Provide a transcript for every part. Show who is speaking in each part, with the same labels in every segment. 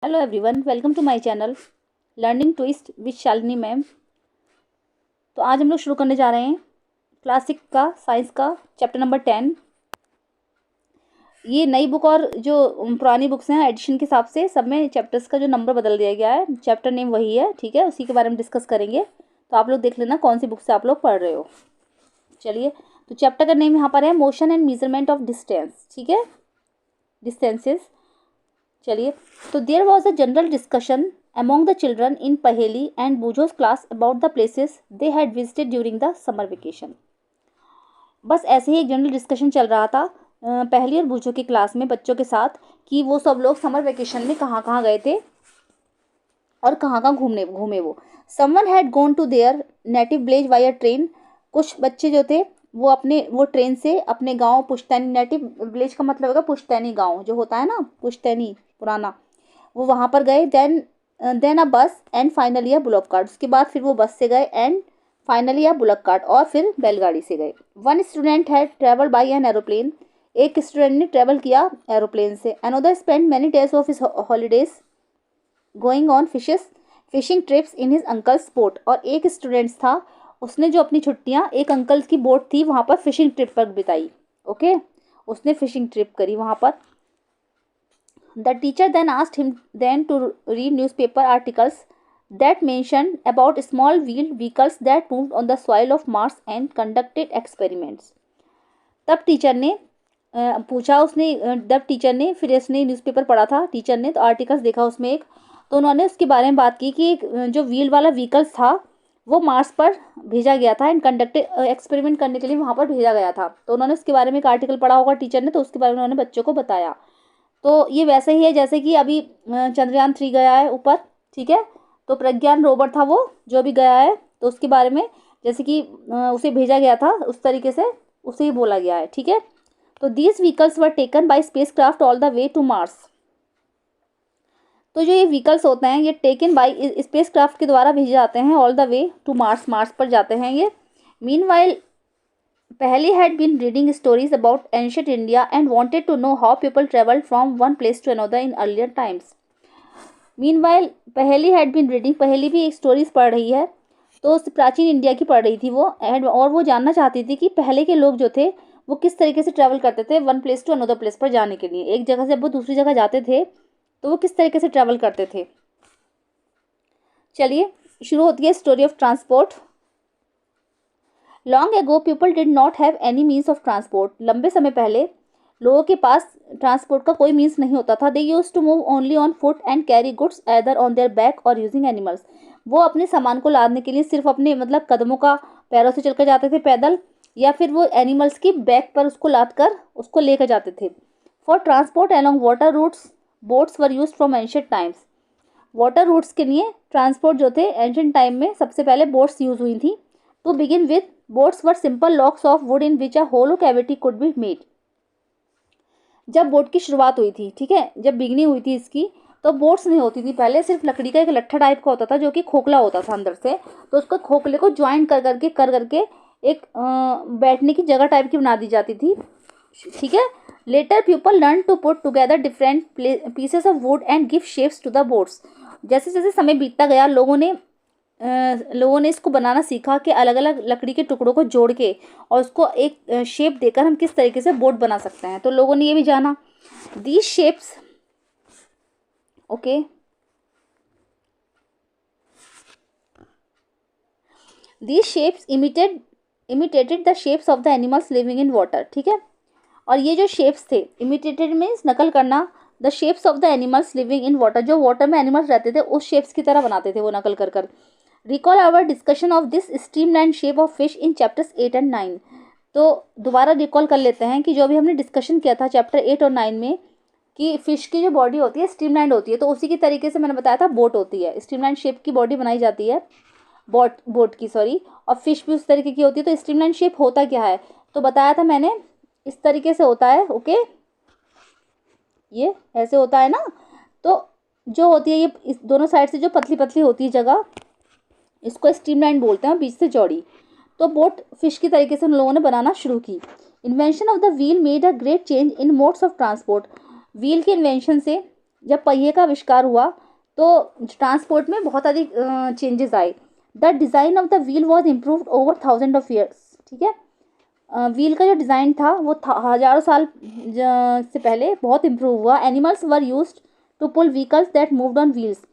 Speaker 1: Hello everyone, welcome to my channel learning twist with Shalini ma'am. तो आज हम लोग शुरू करने जा रहे हैं क्लासिक का साइंस का चैप्टर नंबर 10। ये नई बुक और जो पुरानी बुक्स हैं एडिशन के हिसाब से सब में चैप्टर्स का जो नंबर बदल दिया गया है, चैप्टर नेम वही है, ठीक है। उसी के बारे में डिस्कस करेंगे, तो आप लोग देख लेना कौन सी बुक से आप लोग पढ़ रहे हो। चलिए, तो चैप्टर का नेम यहाँ पर है motion and measurement of distance, ठीक है, डिस्टेंसेस। चलिए, तो there was a general discussion among the children in Paheli and Bujo's class about the places they had visited during the summer vacation। बस ऐसे ही एक जनरल डिस्कशन चल रहा था पहली और बूझो की क्लास में बच्चों के साथ कि वो सब लोग समर वेकेशन में कहाँ कहाँ गए थे और कहाँ कहाँ घूमे वो। Someone had gone to their native village by a train. कुछ बच्चे जो थे वो ट्रेन से अपने गांव पुश्तैनी, नेटिव विलेज का मतलब होगा पुश्तैनी गांव जो होता है ना, पुश्तैनी पुराना, वो वहाँ पर गए। Then a bus and finally a bullock cart. उसके बाद फिर वो बस से गए and finally a bullock cart, और फिर बैलगाड़ी से गए। One student had travel by an aeroplane. एक स्टूडेंट ने ट्रेवल किया एरोप्लेन से। Another spend many days of his holidays going on fishing trips in his uncle's boat. और एक स्टूडेंट था, उसने जो अपनी छुट्टियां एक अंकल की बोट थी वहाँ पर फिशिंग ट्रिप पर बिताई। ओके, उसने फिशिंग ट्रिप करी वहाँ पर। The teacher then asked him then to read newspaper articles that mentioned about small wheeled vehicles that moved on the soil of Mars and conducted experiments। तब teacher ने पूछा, उसने जब टीचर ने फिर उसने न्यूज़पेपर पढ़ा था टीचर ने, तो आर्टिकल्स देखा उसमें एक, तो उन्होंने उसके बारे में बात की कि एक जो व्हील वाला व्हीकल्स था वो मार्स पर भेजा गया था एंड कंडक्टेड एक्सपेरिमेंट करने के लिए वहाँ पर भेजा गया था। तो उन्होंने उसके बारे में एक आर्टिकल पढ़ा होगा टीचर ने, तो उसके बारे में उन्होंने बच्चों को बताया। तो ये वैसे ही है जैसे कि अभी चंद्रयान 3 गया है ऊपर, ठीक है। तो प्रज्ञान रोवर था वो जो भी गया है, तो उसके बारे में जैसे कि उसे भेजा गया था उस तरीके से उसे ही बोला गया है, ठीक है। तो these vehicles were taken by spacecraft all the way to Mars. तो जो ये व्हीकल्स होते हैं ये टेकन बाय स्पेस क्राफ्ट के द्वारा भेजे जाते हैं all the way to Mars, Mars पर जाते हैं ये। Meanwhile Paheli had been reading stories about ancient India and wanted to know how people traveled from one place to another in earlier times। Meanwhile, Paheli had been reading, पहली भी एक stories पढ़ रही है, तो उस प्राचीन इंडिया की पढ़ रही थी वो, और वो जानना चाहती थी कि पहले के लोग जो थे वो किस तरीके से ट्रैवल करते थे one place to another place पर जाने के लिए। एक जगह से वो दूसरी जगह जाते थे तो वो किस तरीके से ट्रैवल करते थे। चलिए, शुरू होती है story of transport. Long ago people did not have any means of transport. लंबे समय पहले लोगों के पास ट्रांसपोर्ट का कोई मीन्स नहीं होता था। They used to move only on foot and carry goods either on their back or using animals. वो अपने सामान को लादने के लिए सिर्फ अपने मतलब कदमों का, पैरों से चलकर जाते थे पैदल, या फिर वो एनिमल्स की बैक पर उसको लाद कर उसको लेकर जाते थे। For transport along water routes boats were used from ancient times. Water routes के लिए ट्रांसपोर्ट जो थे एंशियंट टाइम में सबसे पहले बोट्स यूज हुई थी। To begin with boats were simple logs of wood in which a hollow cavity could be made. जब बोट की शुरुआत हुई थी, ठीक है, जब बिगनिंग हुई थी इसकी, तो बोट्स नहीं होती थी पहले, सिर्फ लकड़ी का एक लट्ठा टाइप का होता था जो कि खोखला होता था अंदर से। तो उसको खोखले को ज्वाइन कर करके एक बैठने की जगह टाइप की बना दी जाती थी, ठीक है। Later people learn to put together different pieces of wood and give shapes to the boats. जैसे जैसे समय बीतता गया लोगों ने इसको बनाना सीखा कि अलग अलग लकड़ी के टुकड़ों को जोड़ के और उसको एक शेप देकर हम किस तरीके से बोट बना सकते हैं। तो लोगों ने ये भी जाना these shapes, okay, these shapes imitated the shapes of the animals living in water, ठीक है। और ये जो शेप्स थे, इमिटेटेड मीन्स नकल करना, the shapes of the animals living in water, जो वाटर में एनिमल्स रहते थे उस शेप्स की तरह बनाते थे वो नकल कर। Recall our discussion of this streamline shape of fish in chapters 8 and 9। तो दोबारा रिकॉल कर लेते हैं कि जो भी हमने डिस्कशन किया था चैप्टर 8 और 9 में कि फिश की जो बॉडी होती है स्ट्रीमलाइन होती है, तो उसी की तरीके से मैंने बताया था बोट होती है, स्ट्रीमलाइन शेप की बॉडी बनाई जाती है बोट की, सॉरी, और फिश भी उस तरीके की होती है। तो स्ट्रीमलाइन शेप होता क्या है, तो बताया था मैंने इस तरीके से होता है, ओके, ये ऐसे होता है ना। तो जो होती है ये इस दोनों साइड से जो पतली पतली होती है जगह, इसको स्ट्रीमलाइन बोलते हैं, बीच से चौड़ी। तो बोट फिश की तरीके से उन लोगों ने बनाना शुरू की। Invention of the wheel made a great change in modes of transport. Wheel के इन्वेंशन से जब पहिए का आविष्कार हुआ तो ट्रांसपोर्ट में बहुत अधिक चेंजेस आए। The design of the wheel was improved over thousand of years, ठीक है। व्हील का जो डिज़ाइन था वो हज़ारों साल से पहले बहुत इम्प्रूव हुआ। Animals were used to pull vehicles that moved on wheels.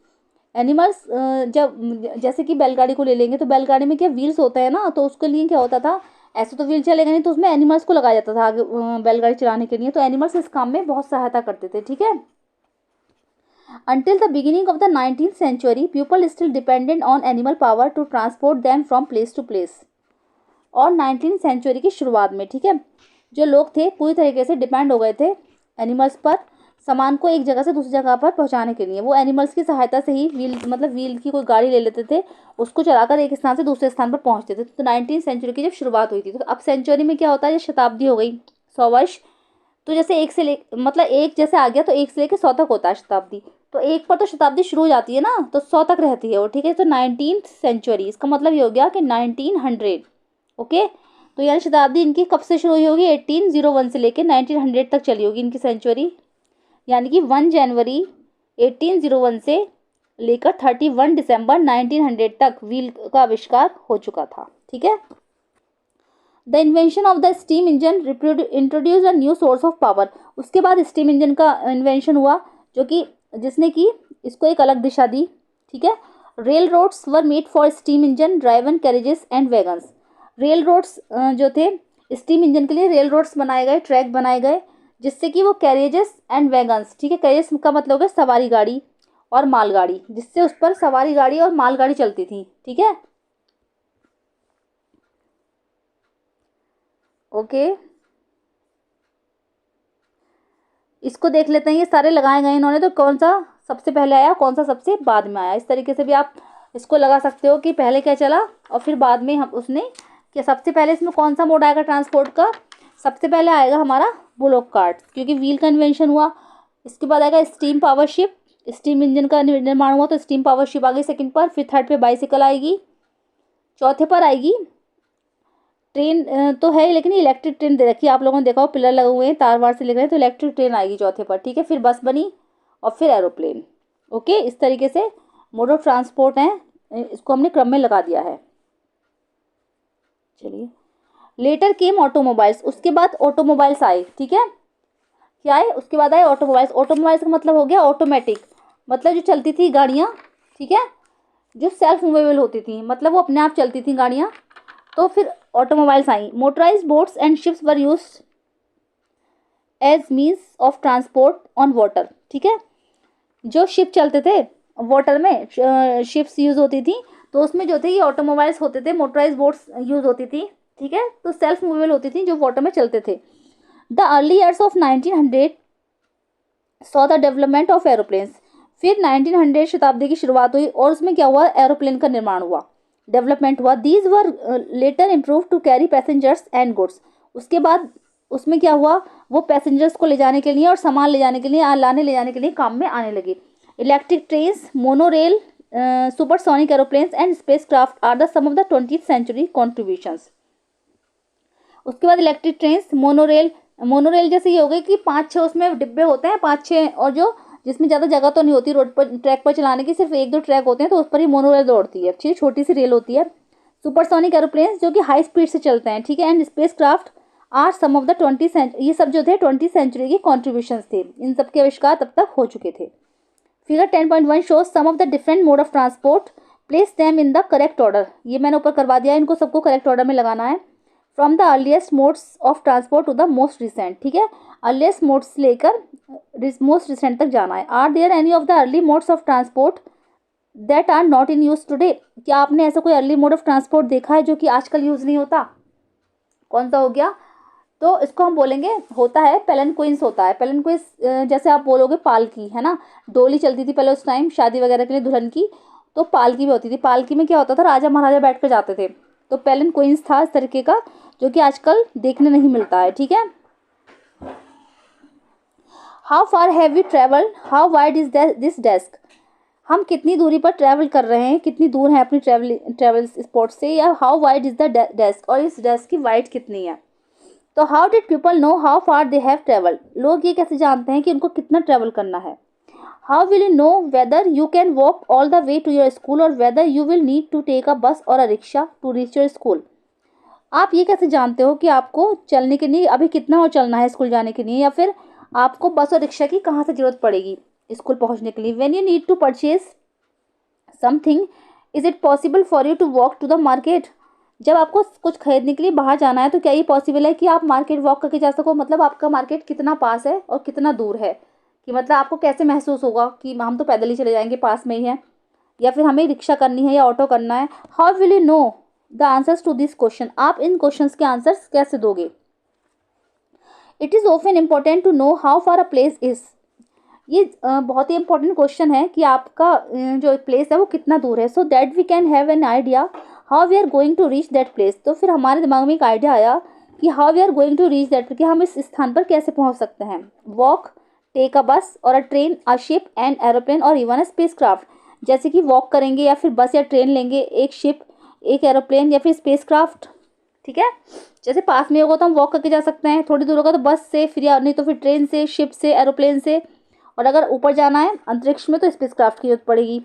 Speaker 1: Animals जब जैसे कि बैलगाड़ी को ले लेंगे तो बैलगाड़ी में क्या व्हील्स होते हैं ना, तो उसके लिए क्या होता था, ऐसे तो व्हील चलेगा नहीं, तो उसमें एनिमल्स को लगाया जाता था आगे बैलगाड़ी चलाने के लिए। तो एनिमल्स इस काम में बहुत सहायता करते थे, ठीक है। Until the beginning of the 19th century, people still depended on animal power to transport them from place to place. और 19th सेंचुरी की शुरुआत में, ठीक है, जो लोग थे पूरी तरीके से डिपेंड हो गए थे एनिमल्स पर, सामान को एक जगह से दूसरी जगह पर पहुंचाने के लिए। वो एनिमल्स की सहायता से ही व्हील की कोई गाड़ी ले लेते थे, उसको चलाकर एक स्थान से दूसरे स्थान पर पहुंचते थे। तो 19th सेंचुरी की जब शुरुआत हुई थी, तो अब सेंचुरी में क्या होता है, जब शताब्दी हो गई 100 वर्ष, तो जैसे एक से मतलब एक जैसे आ गया तो एक से लेकर 100 तक होता है शताब्दी। तो एक पर तो शताब्दी शुरू हो जाती है ना, तो 100 तक रहती है वो, ठीक है। तो 19th सेंचुरी, इसका मतलब ये हो गया कि 1900, ओके। तो यानी शताब्दी इनकी कब से शुरू हुई होगी, 1801 से लेकर 1900 तक चली होगी इनकी सेंचुरी। यानी कि 1 जनवरी 1801 से लेकर 31 दिसंबर 1900 तक व्हील का आविष्कार हो चुका था, ठीक है। The invention of the steam engine introduce a new source of power. उसके बाद स्टीम इंजन का इन्वेंशन हुआ, जो कि जिसने कि इसको एक अलग दिशा दी, ठीक है। Railroads were made for steam engine driven carriages and wagons. Railroads जो थे स्टीम इंजन के लिए, रेल रोड्स बनाए गए, ट्रैक बनाए गए, जिससे कि वो कैरेजेस एंड वैगन्स, ठीक है, कैरेजेस का मतलब है सवारी गाड़ी और मालगाड़ी, जिससे उस पर सवारी गाड़ी और मालगाड़ी चलती थी, ठीक है, ओके। इसको देख लेते हैं, ये सारे लगाए गए इन्होंने, तो कौन सा सबसे पहले आया, कौन सा सबसे बाद में आया। इस तरीके से भी आप इसको लगा सकते हो कि पहले क्या चला और फिर बाद में हम उसने कि सबसे पहले इसमें कौन सा मोड आएगा ट्रांसपोर्ट का। सबसे पहले आएगा हमारा बुलॉक कार्ट, क्योंकि व्हील का इन्वेंशन हुआ। इसके बाद आएगा steam power ship, steam engine का निर्माण हुआ तो स्टीम पावर शिप आ गई सेकंड पर। फिर थर्ड पे बाइसिकल आएगी, चौथे पर आएगी ट्रेन, तो है लेकिन इलेक्ट्रिक ट्रेन दे रखी है, आप लोगों ने देखा हो पिलर लगे हुए हैं तार वार से लिख रहे हैं, तो इलेक्ट्रिक ट्रेन आएगी चौथे पर, ठीक है। फिर बस बनी और फिर एरोप्लेन, ओके। इस तरीके से मोड ऑफ ट्रांसपोर्ट है, इसको हमने क्रम में लगा दिया है। चलिए, लेटर केम ऑटोमोबाइल्स, उसके बाद ऑटोमोबाइल्स आए, ठीक है। क्या आए, उसके बाद आए ऑटोमोबाइल्स। ऑटोमोबाइल्स का मतलब हो गया ऑटोमेटिक, मतलब जो चलती थी गाड़ियाँ, ठीक है, जो सेल्फ मूवेबल होती थी, मतलब वो अपने आप चलती थी गाड़ियाँ। तो फिर ऑटोमोबाइल्स आई। Motorise boats and ships were used as means of transport on water, ठीक है। जो शिप चलते थे वाटर में, शिप्स यूज़ होती थी, तो उसमें जो थे ये ऑटोमोबाइल्स होते थे, मोटराइज बोट्स यूज़ होती थी, ठीक है। तो सेल्फ मूवेबल होती थी, जो वाटर में चलते थे। The early years of 1900 saw the development of aeroplanes. फिर 1900 शताब्दी की शुरुआत हुई और उसमें क्या हुआ, एरोप्लेन का निर्माण हुआ, डेवलपमेंट हुआ। These were later improve to carry passengers and goods. उसके बाद उसमें क्या हुआ, वो पैसेंजर्स को ले जाने के लिए और सामान ले जाने के लिए, लाने ले जाने के लिए काम में आने लगे। Electric trains, monorail, supersonic aeroplanes and spacecraft are the some of the 20th century contributions. उसके बाद इलेक्ट्रिक ट्रेन्स, मोनोरेल, मोनोरेल जैसे ये हो गई कि 5-6 उसमें डिब्बे होते हैं, 5-6, और जो जिसमें ज़्यादा जगह तो नहीं होती रोड पर ट्रैक पर चलाने की, सिर्फ 1-2 ट्रैक होते हैं, तो उस पर ही मोनोरेल दौड़ती है, ठीक, छोटी सी रेल होती है। सुपरसोनिक एरोप्लेन्स जो कि हाई स्पीड से चलते हैं, ठीक है, and spacecraft are some of the 20th century, ये सब जो थे 20th सेंचुरी के कॉन्ट्रीब्यूशंस थे, इन सब के आविष्कार तब तक हो चुके थे। Figure 10.1 shows some of the different mode of transport, place them in the correct order. ये मैंने ऊपर करवा दिया है, इनको सबको करेक्ट ऑर्डर में लगाना है। From the earliest modes of transport to the most recent, ठीक है, अर्लीस्ट मोड्स लेकर मोस्ट रिसेंट तक जाना है। Are there any of the early modes of transport that are not in use today. क्या आपने ऐसा कोई अर्ली मोड ऑफ ट्रांसपोर्ट देखा है जो कि आजकल यूज़ नहीं होता? कौन सा हो गया? तो इसको हम बोलेंगे, होता है पेलनक्विंस होता है। पेलनक्विंस जैसे आप बोलोगे पालकी, है ना, डोली चलती थी पहले उस टाइम शादी वगैरह के लिए दुल्हन की, तो पालकी भी होती थी। पालकी में क्या होता था, राजा महाराजा बैठ कर जाते थे, तो पेलनक्विंस था इस तरीके का, जो कि आजकल देखने नहीं मिलता है, ठीक है। How far have we travelled, how wide is this desk. हम कितनी दूरी पर ट्रैवल कर रहे हैं, कितनी दूर है अपनी ट्रैवल स्पॉट से, या how wide is the desk, और इस डेस्क की वाइड कितनी है। तो how did people know how far they have travelled, लोग ये कैसे जानते हैं कि उनको कितना ट्रैवल करना है। How will you know whether you can walk all the way to your school or whether you will need to take a bus or a rickshaw to reach your school. आप ये कैसे जानते हो कि आपको चलने के लिए अभी कितना और चलना है स्कूल जाने के लिए, या फिर आपको बस और रिक्शा की कहाँ से ज़रूरत पड़ेगी स्कूल पहुँचने के लिए। When you need to purchase something is it possible for you to walk to the market. जब आपको कुछ खरीदने के लिए बाहर जाना है तो क्या ये पॉसिबल है कि आप मार्केट वॉक करके जा सको। मतलब आपका मार्केट कितना पास है और कितना दूर है, कि मतलब आपको कैसे महसूस होगा कि हम तो पैदल ही चले जाएंगे, पास में ही है, या फिर हमें रिक्शा करनी है या ऑटो करना है। How will you know the answers to this question. आप इन क्वेश्चंस के आंसर्स कैसे दोगे। It is often important to know how far a place is. ये बहुत ही इंपॉर्टेंट क्वेश्चन है कि आपका जो प्लेस है वो कितना दूर है। So that we can have an idea how we are going to reach that place. तो फिर हमारे दिमाग में एक आइडिया आया कि how we are going to reach that, कि हम इस स्थान पर कैसे पहुंच सकते हैं। Walk, take a bus or a train, a ship, an aeroplane और इवन अ स्पेस क्राफ्ट। जैसे कि वॉक करेंगे या फिर बस या ट्रेन लेंगे, एक शिप, एक एरोप्लेन या फिर स्पेस क्राफ्ट। ठीक है, जैसे पास में होगा तो हम वॉक करके जा सकते हैं, थोड़ी दूर होगा तो बस से, फिर या नहीं तो फिर ट्रेन से, शिप से, एरोप्लेन से, और अगर ऊपर जाना है अंतरिक्ष में तो स्पेस क्राफ्ट की जरूरत पड़ेगी।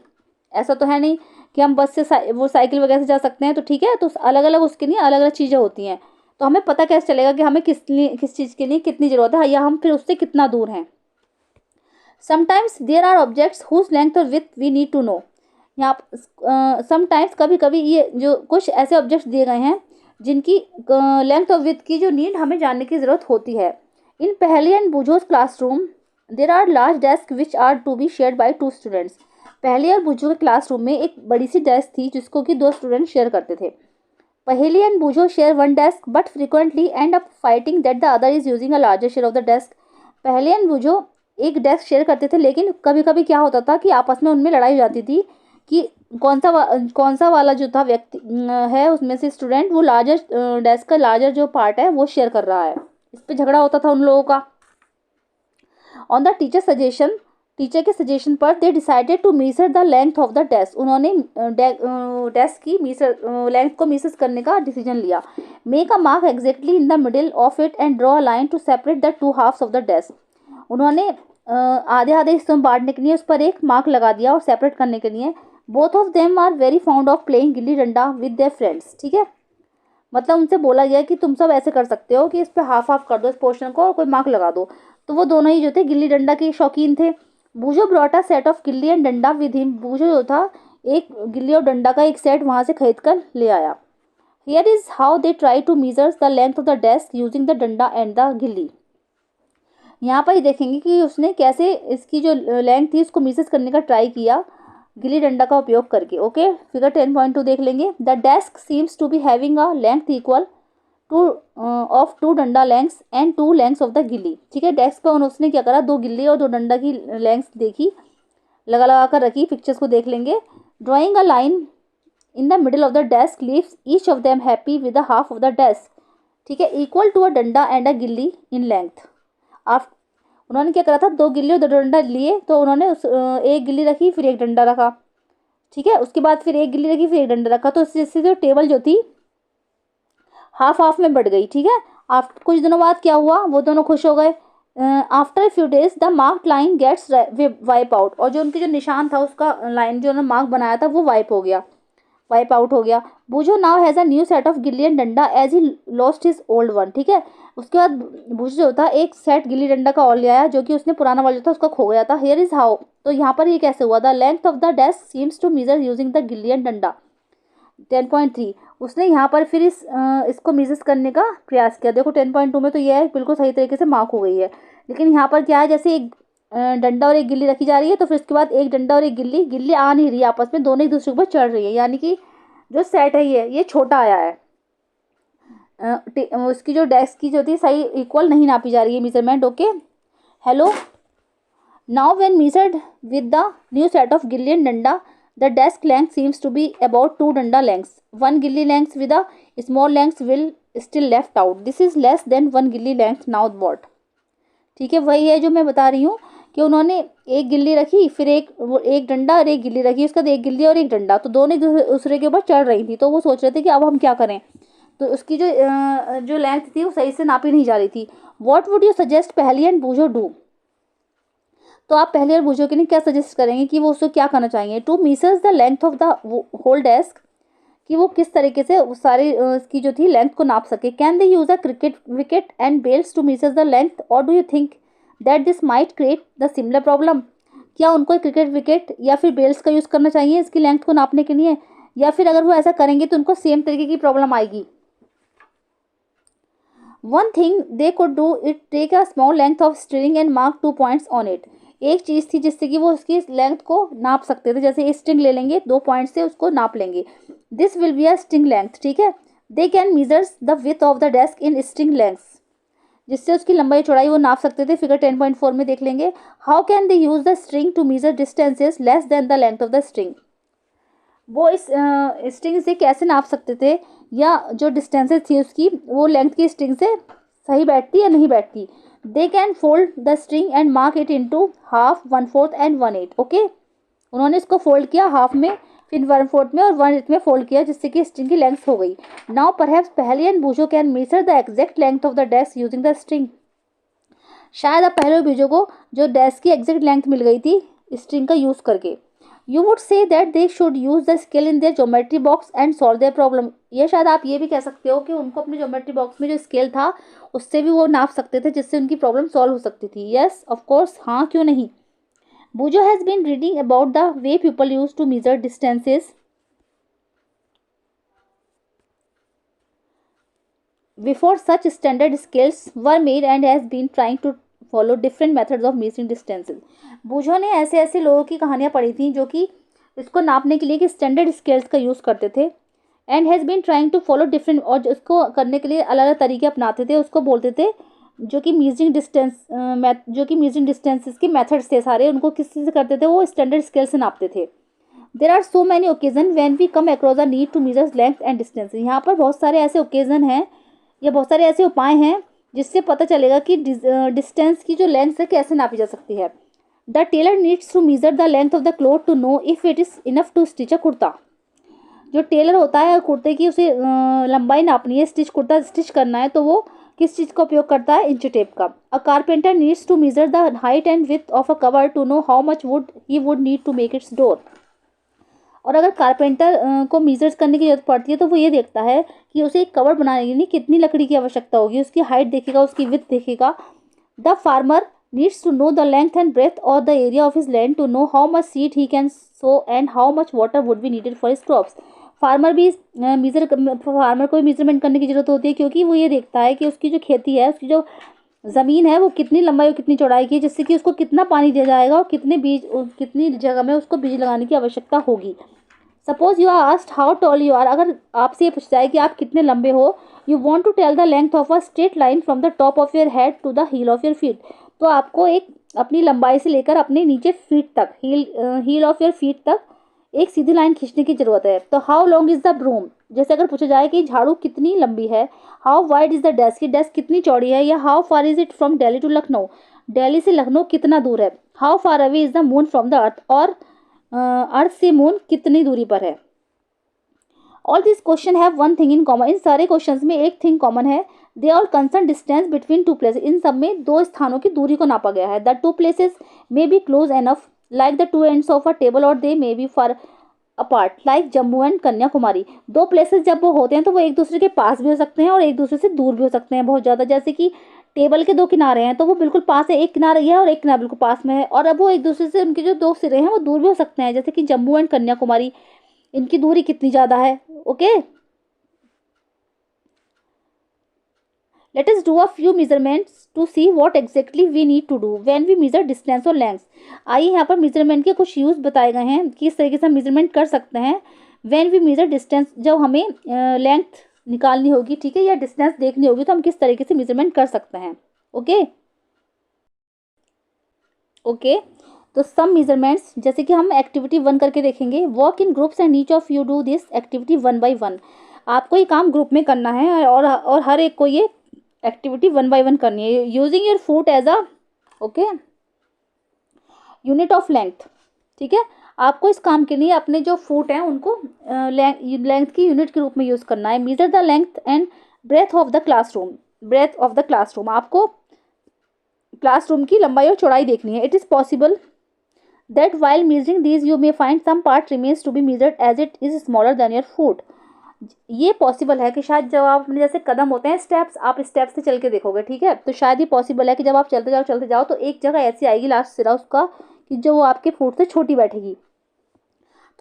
Speaker 1: ऐसा तो है नहीं कि हम बस से वो साइकिल वगैरह से जा सकते हैं। तो ठीक है, तो अलग अलग उसके लिए अलग अलग चीज़ें होती हैं। तो हमें पता कैसे चलेगा कि हमें किस चीज़ के लिए कितनी ज़रूरत है, या हम फिर उससे कितना दूर हैं। Sometimes there are objects whose length or width we need to know. यहाँ समटाइम्स कभी कभी ये जो कुछ ऐसे ऑब्जेक्ट्स दिए गए हैं जिनकी लेंथ और विथ की जो नीड हमें जानने की ज़रूरत होती है। In Paheli and Boojho's classroom there are large desk which are to be shared by 2 students. Paheli और बूझो के क्लासरूम में एक बड़ी सी डेस्क थी जिसको कि 2 स्टूडेंट शेयर करते थे। Paheli and Boojho share one desk but frequently end up fighting that the other is using a larger share of the desk. Paheli and Boojho एक डेस्क शेयर करते थे, लेकिन कभी कभी क्या होता था कि आपस में उनमें लड़ाई हो जाती थी कि कौन सा वाला जो था व्यक्ति है उसमें से स्टूडेंट वो लार्जर डेस्क का लार्जर जो पार्ट है वो शेयर कर रहा है। इस पे झगड़ा होता था उन लोगों का। On the teacher suggestion, teacher के सजेशन पर they decided to measure the length of the desk. उन्होंने डेस्क की लेंथ को मीजर करने का डिसीजन लिया। Make a mark exactly in the middle of it and draw a line to separate the 2 halves of the desk. उन्होंने आधे आधे हिस्सों में बांटने के लिए उस पर एक मार्क लगा दिया और सेपरेट करने के लिए। Both of them are very fond of playing gilli danda with their friends. ठीक है, मतलब उनसे बोला गया कि तुम सब ऐसे कर सकते हो कि इस पे हाफ हाफ कर दो इस पोर्शन को और कोई मार्क लगा दो। तो वो दोनों ही जो थे गिल्ली डंडा के शौकीन थे। बूझो brought a set of gilli and डंडा विद हिम। बूझो जो था एक गिल्ली और डंडा का एक सेट वहां से खरीद कर ले आया। Here is how they try to measure the length of the desk using the danda and the gilli. यहाँ पर ही देखेंगे कि उसने कैसे इसकी जो लेंथ थी उसको मीजर करने का ट्राई किया गिल्ली डंडा का उपयोग करके। ओके, फिगर 10.2 देख लेंगे। The desk seems to be having a length equal to of 2 danda lengths and 2 lengths of the gilli. ठीक है, डेस्क पर उसने क्या करा, 2 गिल्ली और 2 डंडा की लेंथ्स देखी, लगा लगा कर रखी। पिक्चर्स को देख लेंगे। Drawing a line in the middle of the desk leaves each of them happy with the half of the desk. ठीक है, इक्वल टू अ डंडा एंड अ गिल्ली इन लेंथ। आप उन्होंने क्या करा था, 2 गिल्ली और 2 डंडा लिए, तो उन्होंने एक गिल्ली रखी फिर एक डंडा रखा। ठीक है, उसके बाद फिर एक गिल्ली रखी फिर एक डंडा रखा, तो इससे जो टेबल जो थी हाफ हाफ में बढ़ गई। ठीक है, आफ्टर कुछ दिनों बाद क्या हुआ, वो दोनों खुश हो गए। After few days the mark line gets wipe out. और जो उनके जो निशान था उसका लाइन जो उन्होंने मार्क बनाया था वो वाइप आउट हो गया। Boojho now has a new set of gilli and danda as he lost his old one. ठीक है, उसके बाद बूझो जो था एक सेट गिल्ली डंडा का और ले आया जो कि उसने पुराना वाला जो था उसका खो गया था। हियर इज हाउ, तो यहाँ पर ये कैसे हुआ, the length of the desk seems to measure using the gilli and danda. 10.3 उसने यहाँ पर फिर इसको मीजर करने का प्रयास किया। देखो 10.2 में तो ये है बिल्कुल सही तरीके से मार्क हो गई है, लेकिन यहाँ पर क्या है, जैसे एक डंडा और एक गिल्ली रखी जा रही है तो फिर उसके बाद एक डंडा और एक गिल्ली आ नहीं रही आपस में, दोनों एक दूसरे के ऊपर चढ़ रही है, यानी कि जो सेट है ये छोटा आया है। उसकी जो डेस्क की जो थी सही इक्वल नहीं नापी जा रही है measurement. Okay, hello, now when measured with the new set of gilli and danda, the desk length seems to be about 2 danda lengths. 1 gilli length with a small length will still left out. This is less than 1 gilli length. Now what? ठीक है, वही है जो मैं बता रही हूँ कि उन्होंने एक गिल्ली रखी फिर एक डंडा और एक गिल्ली रखी, उसके बाद एक गिल्ली और एक डंडा, तो दोनों एक दूसरे के ऊपर चढ़ रही थी। तो वो सोच रहे थे कि अब हम क्या करें, तो उसकी जो लेंथ थी वो सही से नापी नहीं जा रही थी। वॉट वुड यू सजेस्ट पहली एंड बूझो डू। तो आप पहली बार बूझो के लिए क्या सजेस्ट करेंगे कि वो उसको क्या करना चाहिए? To measures the length of the whole desk, कि वो किस तरीके से वो सारी इसकी जो थी लेंथ को नाप सके। Can they use a cricket wicket and bails to measure the length, or do you think that this might create the similar problem? क्या उनको क्रिकेट विकेट या फिर बेल्स का यूज़ करना चाहिए इसकी लेंथ को नापने के लिए, या फिर अगर वो ऐसा करेंगे तो उनको सेम तरीके की प्रॉब्लम आएगी? One thing they could do it take a small length of string and mark 2 points on it. एक चीज़ थी जिससे कि वो उसकी लेंथ को नाप सकते थे, जैसे स्ट्रिंग ले लेंगे, 2 पॉइंट से उसको नाप लेंगे। This will be a string length, ठीक है। They can measures the width of the desk in string length, जिससे उसकी लंबाई चौड़ाई वो नाप सकते थे। फिगर 10.4 में देख लेंगे। How can they use the string to measure distances less than the length of the string? वो इस स्ट्रिंग से कैसे नाप सकते थे, या जो डिस्टेंसेस थी उसकी वो लेंथ की स्ट्रिंग से सही बैठती या नहीं बैठती? They can fold the string and mark it into half, 1/4 and 1/8। Okay, उन्होंने इसको फोल्ड किया हाफ में, फिर 1/4 में और 1/8 में फोल्ड किया, जिससे कि स्ट्रिंग की लेंथ हो गई। Now perhaps Paheli and Boojho can measure the exact length of the desk using the string. शायद अब पहले बीजों को जो डेस्क की एग्जैक्ट लेंथ मिल गई थी स्ट्रिंग का यूज करके। You would say that they should use the scale in their geometry box and solve their problem. ये शायद आप ये भी कह सकते हो कि उनको अपने ज्योमेट्री बॉक्स में जो स्केल था उससे भी वो नाप सकते थे, जिससे उनकी प्रॉब्लम सॉल्व हो सकती थी। यस ऑफ कोर्स, हाँ क्यों नहीं। Boojho has been reading about the way people use to measure distances before such standard scales were made and has been trying to follow different methods of measuring distances। बूझो ने ऐसे ऐसे लोगों की कहानियाँ पढ़ी थी जो कि इसको नापने के लिए कि स्टैंडर्ड स्केल्स का यूज़ करते थे, and has been trying to follow different, और इसको करने के लिए अलग अलग तरीके अपनाते थे, उसको बोलते थे जो कि मीजरिंग डिस्टेंस जो कि मीजरिंग डिस्टेंसेस के मेथड्स थे सारे, उनको किस चीज़ से करते थे, वो स्टैंडर्ड स्केल से नापते थे। There are so many occasion when we come across the need to measure length and distance. यहाँ पर बहुत सारे ऐसे ओकेजन हैं या बहुत सारे ऐसे उपाय हैं जिससे पता चलेगा कि डिस्टेंस की जो लेंथ है कैसे नापी जा सकती है। The tailor needs to measure the length of the cloth to know if it is enough to stitch a kurta. जो टेलर होता है कुर्ते की उसे लंबाई नापनी है, कुर्ता स्टिच करना है, तो वो किस चीज़ का उपयोग करता है? इंच टेप का। A carpenter needs to measure the height and width of a cover to know how much wood he would need to make its door. और अगर कारपेंटर को मेजर्स करने की जरूरत पड़ती है तो वो ये देखता है कि उसे एक कवर बनाने के लिए कितनी लकड़ी की आवश्यकता होगी, उसकी हाइट देखेगा, उसकी विड्थ देखेगा। The farmer needs to know the length and breadth or the area of his land to know how much seed he can sow and how much water would be needed for his crops. Farmer को भी measurement करने की जरूरत होती है, क्योंकि वो ये देखता है कि उसकी जो खेती है, उसकी जो ज़मीन है, वो कितनी लंबाई और कितनी चौड़ाई की है, जिससे कि उसको कितना पानी दिया जाएगा और कितनी जगह में उसको बीज लगाने की आवश्यकता होगी। Suppose you are asked how tall you are. अगर आपसे ये पूछा जाए कि आप कितने लंबे हो, you want to tell the length of a straight line from the top of your head to the heel of your feet. तो आपको एक अपनी लंबाई से लेकर अपने नीचे फीट तक, हील ऑफ योर फीट तक एक सीधी लाइन खींचने की जरूरत है। तो how long is the broom, जैसे अगर पूछा जाए कि झाड़ू कितनी लंबी है। How wide is the desk, की डेस्क कितनी चौड़ी है। या how far is it from Delhi to Lucknow, Delhi से लखनऊ कितना दूर है। How far away is the moon from the earth, और अर्थ से मून कितनी दूरी पर है। All this question have one thing in common. इन सारे क्वेश्चंस में एक थिंग कॉमन है, they all concern distance between two places. इन सब में दो स्थानों की दूरी को नापा गया है। The two places may be close enough like the two ends of a table, or they may be far apart like Jammu and Kanyakumari. दो प्लेसेस जब वो होते हैं तो वो एक दूसरे के पास भी हो सकते हैं और एक दूसरे से दूर भी हो सकते हैं बहुत ज़्यादा। जैसे कि टेबल के दो किनारे हैं तो वो बिल्कुल पास है, एक किनारा ये है और एक किनारा बिल्कुल पास में है, और अब वो एक दूसरे से उनके जो दो सिरे हैं वो दूर भी हो सकते हैं, जैसे कि जम्मू एंड कन्याकुमारी, इनकी दूरी कितनी ज़्यादा है। Okay, let us do a few measurements to see what exactly we need to do when we measure distance और length। आइए यहाँ पर मेजरमेंट के कुछ यूज बताए गए हैं, किस तरीके से हम मेजरमेंट कर सकते हैं when we measure distance, जब हमें लेंथ निकालनी होगी, ठीक है, या डिस्टेंस देखनी होगी तो हम किस तरीके से मेजरमेंट कर सकते हैं। ओके ओके, तो सम मेजरमेंट्स, जैसे कि हम एक्टिविटी 1 करके देखेंगे। Work in groups and each of you do this activity 1 by 1। आपको ये काम ग्रुप में करना है और हर एक को ये एक्टिविटी 1 by 1 करनी है। Using your foot as a okay unit of length, ठीक है। आपको इस काम के लिए अपने जो फुट हैं उनको लेंथ की यूनिट के रूप में यूज़ करना है। Measure the length and breadth of the classroom. Breadth of the classroom, आपको क्लासरूम की लंबाई और चौड़ाई देखनी है। It is possible that while measuring these you may find some part remains to be measured as it is smaller than your foot। ये possible है कि शायद जब आप अपने जैसे कदम होते हैं स्टेप्स, आप स्टेप्स से चल के देखोगे, ठीक है, तो शायद ये पॉसिबल है कि जब आप चलते जाओ तो एक जगह ऐसी आएगी लास्ट सिरा उसका कि जो वो आपके फुट से छोटी बैठेगी।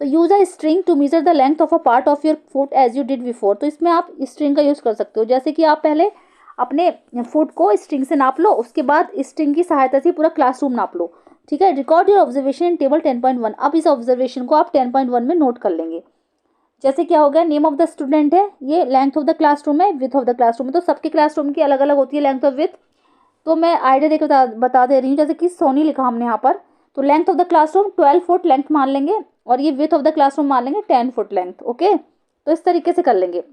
Speaker 1: तो use a string to measure the length of a part of your foot as you did before. तो इसमें आप स्ट्रिंग का यूज़ कर सकते हो, जैसे कि आप पहले अपने फुट को स्ट्रिंग से नाप लो, उसके बाद स्ट्रिंग की सहायता से पूरा क्लासरूम नाप लो, ठीक है। Record your observation in table 10.1। अब इस ऑब्जर्वेशन को आप 10.1 में नोट कर लेंगे। जैसे क्या हो गया, नेम ऑफ द स्टूडेंट है, ये लेंथ ऑफ द क्लासरूम है, विथ ऑफ द क्लासरूम है, तो सबके क्लासरूम की अलग अलग होती है लेंथ और विथ। तो मैं आइडिया देकर बता दे रही हूँ, जैसे कि सोनी लिखा हमने यहाँ पर, तो length of the classroom 12 foot length मान लेंगे और ये विथ ऑफ द क्लासरूम मान लेंगे 10 फुट लेंथ। ओके, तो इस तरीके से कर लेंगे।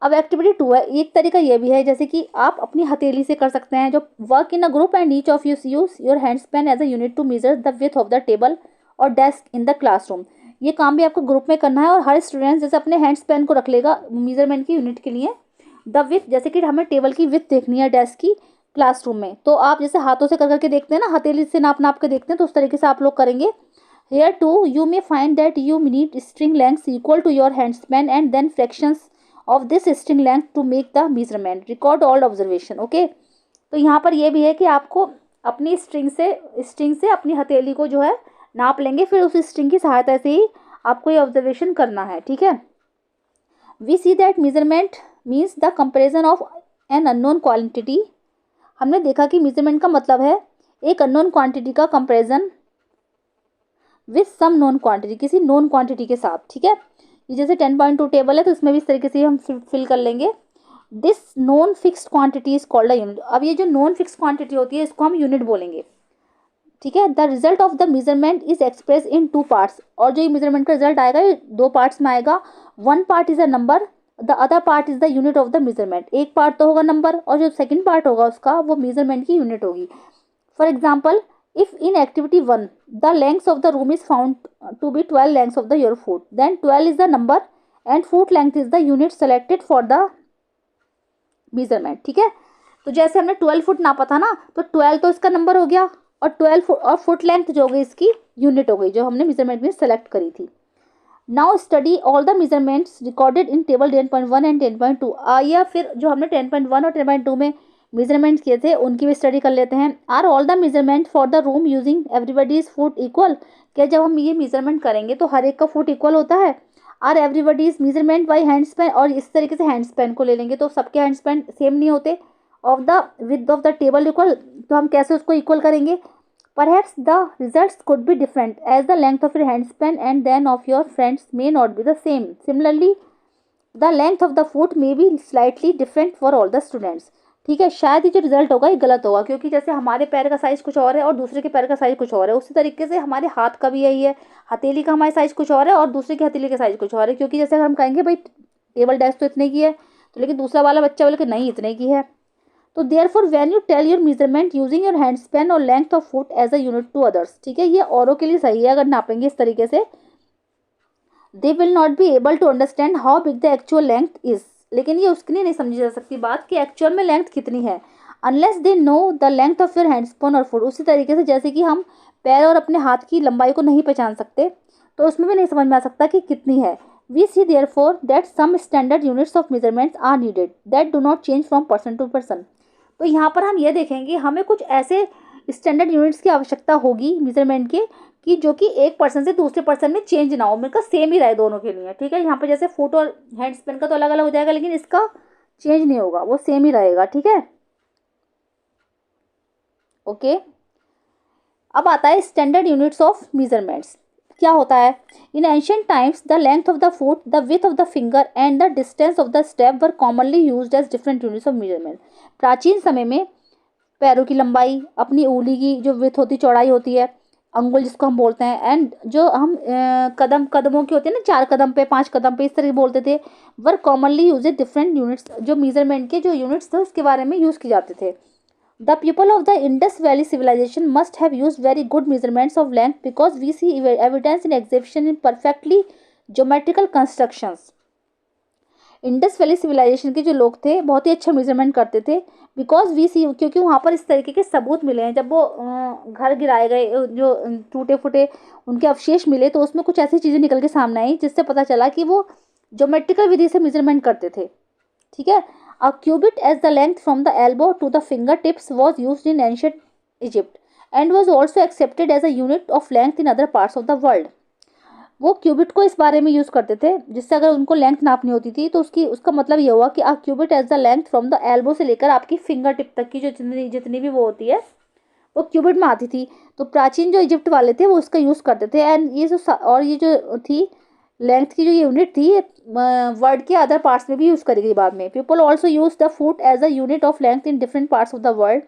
Speaker 1: अब एक्टिविटी 2 है, एक तरीका ये भी है जैसे कि आप अपनी हथेली से कर सकते हैं, जो work in a group and each of use your hand span as a unit to measure the width of the table और डेस्क इन द क्लासरूम। ये काम भी आपको ग्रुप में करना है और हर स्टूडेंट जैसे अपने हैंड स्पैन को रख लेगा मेजरमेंट की यूनिट के लिए। द विथ, जैसे कि हमें टेबल की विथ देखनी है डेस्क की क्लासरूम में, तो आप जैसे हाथों से कर करके देखते हैं ना, हथेली से नाप नाप के देखते हैं, तो उस तरीके से आप लोग करेंगे। Here too you may find that you need string lengths equal to your hand span and then fractions of this string length to make the measurement. Record all observation. Okay, तो यहाँ पर ये भी है कि आपको अपनी स्ट्रिंग से अपनी हथेली को जो है नाप लेंगे, फिर उस स्ट्रिंग की सहायता से ही आपको ये ऑब्जर्वेशन करना है, ठीक है। We see that measurement means the comparison of an unknown quantity। हमने देखा कि मेजरमेंट का मतलब है एक अननोन क्वांटिटी का comparison with some known quantity, किसी नोन क्वांटिटी के साथ, ठीक है। ये जैसे 10.2 टेबल है तो इसमें भी इस तरीके से हम फिल कर लेंगे। This non fixed quantity is called a unit. अब ये जो नॉन फिक्स्ड क्वांटिटी होती है इसको हम यूनिट बोलेंगे, ठीक है। The result of the measurement is express in 2 parts. और जो ये मेजरमेंट का रिजल्ट आएगा ये 2 पार्ट्स में आएगा। 1 part is a number, the other part is the unit of the measurement. एक पार्ट तो होगा नंबर और जो सेकंड पार्ट होगा उसका वो मेजरमेंट की यूनिट होगी। For example, if in activity 1 the length of the room is found to be 12 lengths of the your foot, then 12 is the number and foot length is the unit selected for the measurement, ठीक है। तो जैसे हमने 12 foot नापा था ना, तो 12 तो इसका नंबर हो गया और 12 फुट और फुट लेंथ जो हो गई इसकी यूनिट हो गई जो हमने मेजरमेंट में सेलेक्ट करी थी। Now study all the measurements recorded in table 10.1 and 10.2। आइए फिर जो हमने 10.1 और 10.2 में मेजरमेंट किए थे उनकी भी स्टडी कर लेते हैं। Are all the measurement for the room using everybody's foot equal. क्या जब हम ये मेजरमेंट करेंगे तो हर एक का फुट इक्वल होता है। Are everybody's measurement by hand span, और इस तरीके से हैंड स्पैन को ले लेंगे तो सबके हैंड स्पैन सेम नहीं होते। Of the width of the table equal, तो हम कैसे उसको इक्वल करेंगे। Perhaps the results could be different as the length of your hand span and then of your friends may not be the same. Similarly the length of the foot may be slightly different for all the students. ठीक है, शायद ये जो result होगा ये गलत होगा, क्योंकि जैसे हमारे पैर का साइज कुछ और है और दूसरे के पैर का साइज कुछ और है, उसी तरीके से हमारे हाथ का भी यही है, हथेली का हमारा साइज कुछ और है और दूसरे की हथेली का साइज कुछ और है। क्योंकि जैसे हम कहेंगे भाई टेबल डेस्क तो इतने की है, तो लेकिन दूसरा वाला बच्चा बोले कि नहीं इतने की है। तो therefore when you tell your measurement using your hand span or length of foot as a unit to others, ठीक है, ये औरों के लिए सही है अगर नापेंगे इस तरीके से। They will not be able to understand how big the actual length is, लेकिन ये उसके लिए नहीं समझी जा सकती बात कि एक्चुअल में लेंथ कितनी है, unless they know the length of your hand span और फुट। उसी तरीके से जैसे कि हम पैर और अपने हाथ की लंबाई को नहीं पहचान सकते, तो उसमें भी नहीं समझ में आ सकता कि कितनी है। We see therefore that some standard units of measurements are needed that do not change from person to person. तो यहाँ पर हम ये देखेंगे हमें कुछ ऐसे स्टैंडर्ड यूनिट्स की आवश्यकता होगी मेजरमेंट के कि जो कि एक पर्सन से दूसरे पर्सन में चेंज ना हो, मिलकर सेम ही रहे दोनों के लिए, ठीक है। यहाँ पर जैसे फुट और हैंड स्पैन का तो अलग अलग हो जाएगा, लेकिन इसका चेंज नहीं होगा, वो सेम ही रहेगा, ठीक है। ओके, अब आता है स्टैंडर्ड यूनिट्स ऑफ मेजरमेंट्स। क्या होता है, in ancient times the length of the foot, the width of the finger and the distance of the step were commonly used as different units of measurement. प्राचीन समय में पैरों की लंबाई, अपनी उंगली की जो विथ होती चौड़ाई होती है, अंगुल जिसको हम बोलते हैं, एंड जो हम कदमों की होती है ना, 4 कदम पे 5 कदम पे इस तरह बोलते थे, वर कॉमनली यूज डिफरेंट यूनिट्स। जो मेजरमेंट के जो यूनिट्स थे उसके बारे में यूज़ किए जाते थे। The people of the Indus Valley civilization must have used very good measurements of length because we see evidence in exhibition in perfectly geometrical constructions. Indus Valley civilization के जो लोग थे बहुत ही अच्छा मेजरमेंट करते थे, बिकॉज वी सी, क्योंकि वहाँ पर इस तरीके के सबूत मिले हैं। जब वो घर गिराए गए, जो टूटे फूटे उनके अवशेष मिले, तो उसमें कुछ ऐसी चीज़ें निकल के सामने आई जिससे पता चला कि वो ज्योमेट्रिकल विधि से मेजरमेंट करते थे। ठीक है। A cubit as the length from the elbow to the finger tips was use in ancient Egypt and was also accepted as a unit of length in other parts of the world. वो cubit को इस बारे में use करते थे, जिससे अगर उनको लेंथ नापनी होती थी तो उसका मतलब ये हुआ कि a cubit as the length from the elbow से लेकर आपकी फिंगर टिप तक की जो जितनी जितनी भी वो होती है वो क्यूबिट में आती थी। तो प्राचीन जो इजिप्ट वाले थे वो उसका यूज़ करते थे। एंड ये जो थी लेंथ की जो यूनिट थी, वर्ल्ड के अदर पार्ट्स में भी यूज़ करी गई बाद में। People also use the foot as a unit of length in different parts of the world.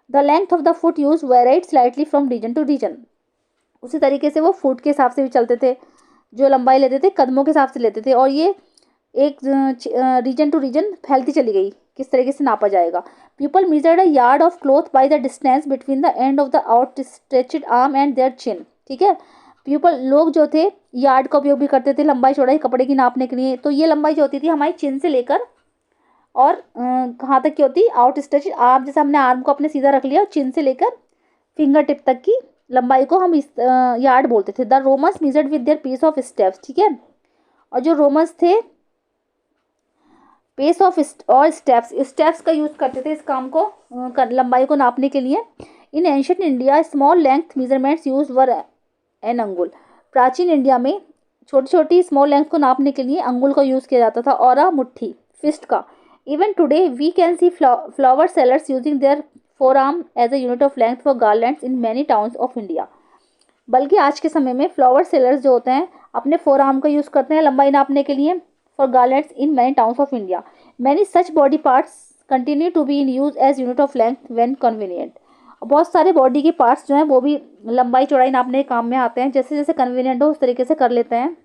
Speaker 1: The length of the foot use varied slightly from region to region. उसी तरीके से वो फुट के हिसाब से भी चलते थे, जो लंबाई लेते थे कदमों के हिसाब से लेते थे, और ये एक रीजन टू रीजन फैलती चली गई किस तरीके से नापा जाएगा। People measured a yard of cloth by the distance between the end of the outstretched arm and their chin. ठीक है। पीपल लोग जो थे यार्ड का उपयोग भी करते थे लंबाई चौड़ाई कपड़े की नापने के लिए। तो ये लंबाई जो होती थी हमारी चिन से लेकर और कहाँ तक की होती, आउट स्ट्रेच आर्म, जैसे हमने आर्म को अपने सीधा रख लिया, चिन से लेकर फिंगर टिप तक की लंबाई को हम इस यार्ड बोलते थे। The Romans measured with their pace of steps. ठीक है। और जो रोमन्स थे पेस ऑफ और स्टेप्स का यूज करते थे इस काम को लंबाई को नापने के लिए। In ancient India small length measurements use were N अंगुल। प्राचीन इंडिया में छोटी छोटी स्मॉल लेंथ को नापने के लिए अंगुल का यूज किया जाता था, और मुट्ठी फिस्ट का। Even today we can see flower sellers using their forearm as a unit of length for garlands in many towns of India. बल्कि आज के समय में फ्लावर सेलर्स जो होते हैं अपने फोर आर्म का यूज करते हैं लंबाई नापने के लिए for garlands in many towns of India. Many such body parts continue to be in use as unit of length when convenient. बहुत सारे बॉडी के पार्ट्स जो हैं वो भी लंबाई चौड़ाई नापने के काम में आते हैं, जैसे जैसे कन्वीनियंट हो उस तरीके से कर लेते हैं।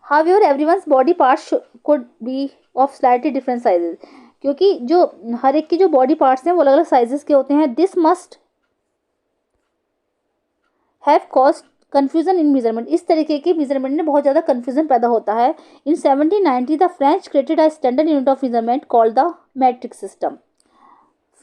Speaker 1: However, everyone's body parts could be of slightly different sizes, क्योंकि जो हर एक के जो बॉडी पार्ट्स हैं वो अलग अलग साइजेस के होते हैं। This must have caused confusion in measurement. इस तरीके की मेजरमेंट में बहुत ज़्यादा कन्फ्यूजन पैदा होता है। इन 1790 the French created a standard unit of measurement called the matric system.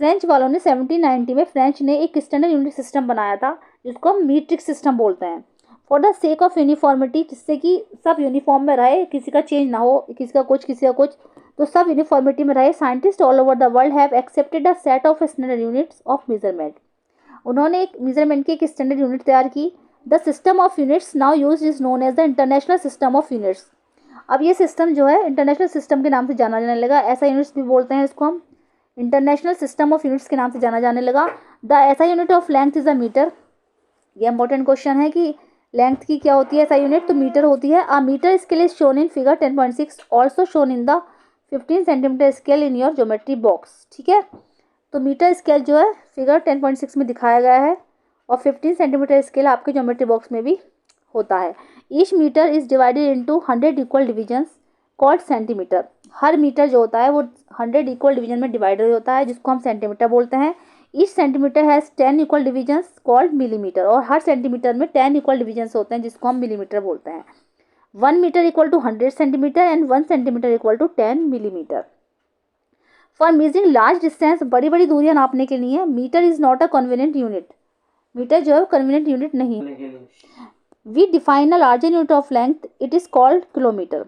Speaker 1: French वालों ने 1790 में फ्रेंच ने एक स्टैंडर्ड यूनिट सिस्टम बनाया था जिसको हम मीट्रिक सिस्टम बोलते हैं। For the sake of uniformity, जिससे कि सब यूनिफॉर्म में रहे, किसी का चेंज ना हो, किसी का कुछ किसी का कुछ, तो सब यूनिफॉर्मिटी में रहे। Scientist all over the world have accepted a set of standard units of measurement. उन्होंने एक मेजरमेंट की एक स्टैंडर्ड यूनिट तैयार की। The system of units now use is known as the international system of units. अब ये system जो है इंटरनेशनल सिस्टम के नाम से जाना जाने लगा। ऐसा यूनिट्स भी बोलते हैं इसको हम, इंटरनेशनल सिस्टम ऑफ यूनिट्स के नाम से जाना जाने लगा। The SI unit of length is a metre. ये इंपॉर्टेंट क्वेश्चन है कि लेंथ की क्या होती है ऐसा यूनिट, तो मीटर होती है। A metre scale is shown in figure 10.6 also shown in the 15 centimetre scale in your geometry box. ठीक है। तो मीटर स्केल जो है फिगर 10.6 में दिखाया गया है, और 15 सेंटीमीटर स्केल आपके ज्योमेट्री बॉक्स में भी होता है। Each metre is divided into 100 equal divisions called centimetre. हर मीटर जो होता है वो 100 इक्वल डिवीजन में डिवाइडेड होता है, जिसको हम सेंटीमीटर बोलते हैं। Each centimetre has 10 equal divisions called millimetre. और हर सेंटीमीटर में 10 इक्वल डिविजन्स होते हैं जिसको हम मिलीमीटर बोलते हैं। 1 metre equal to 100 centimetre and 1 centimetre equal to 10 millimetre. For measuring large distance, बड़ी बड़ी दूरियां नापने के लिए metre is not a convenient unit. Metre जो है कन्वीनियंट यूनिट नहीं। We define a larger unit of length, it is called kilometre.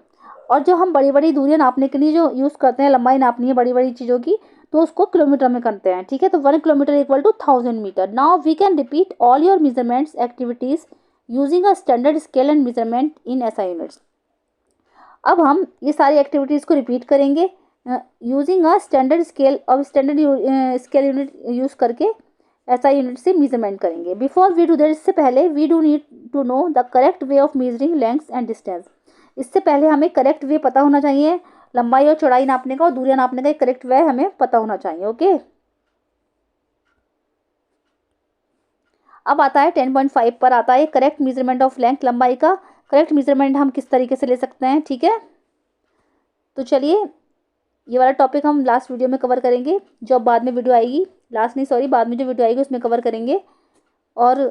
Speaker 1: और जो हम बड़ी बड़ी दूरियां नापने के लिए जो यूज़ करते हैं, लंबाई नापनी है बड़ी बड़ी चीज़ों की, तो उसको किलोमीटर में करते हैं। ठीक है। तो 1 kilometre equal to 1000 metre. Now we can repeat all your measurements activities using a standard scale and measurement in SI units. अब हम ये सारी एक्टिविटीज़ को रिपीट करेंगे यूजिंग अ स्टैंडर्ड स्केल। अब स्टैंडर्ड स्केल यूनिट यूज़ करके SI unit से measurement करेंगे। बिफोर वी डू दैट, इससे पहले we do need to know the correct way of measuring lengths and distance. इससे पहले हमें करेक्ट वे पता होना चाहिए, लंबाई और चौड़ाई नापने का और दूरियां नापने का एक करेक्ट वे हमें पता होना चाहिए। ओके। अब आता है 10.5 पर आता है करेक्ट मेजरमेंट ऑफ लेंथ। लंबाई का करेक्ट मेजरमेंट हम किस तरीके से ले सकते हैं। ठीक है। तो चलिए ये वाला टॉपिक हम लास्ट वीडियो में कवर करेंगे, जो अब बाद में वीडियो आएगी, लास्ट नहीं सॉरी, बाद में जो वीडियो आएगी उसमें कवर करेंगे। और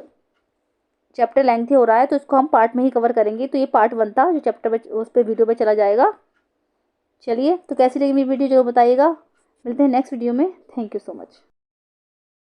Speaker 1: चैप्टर लेंथी हो रहा है तो इसको हम पार्ट में ही कवर करेंगे। तो ये पार्ट 1 था जो चैप्टर पे उस पर वीडियो पे चला जाएगा। चलिए, तो कैसी लगी मेरी वीडियो जरूर बताइएगा। मिलते हैं नेक्स्ट वीडियो में। Thank you so much.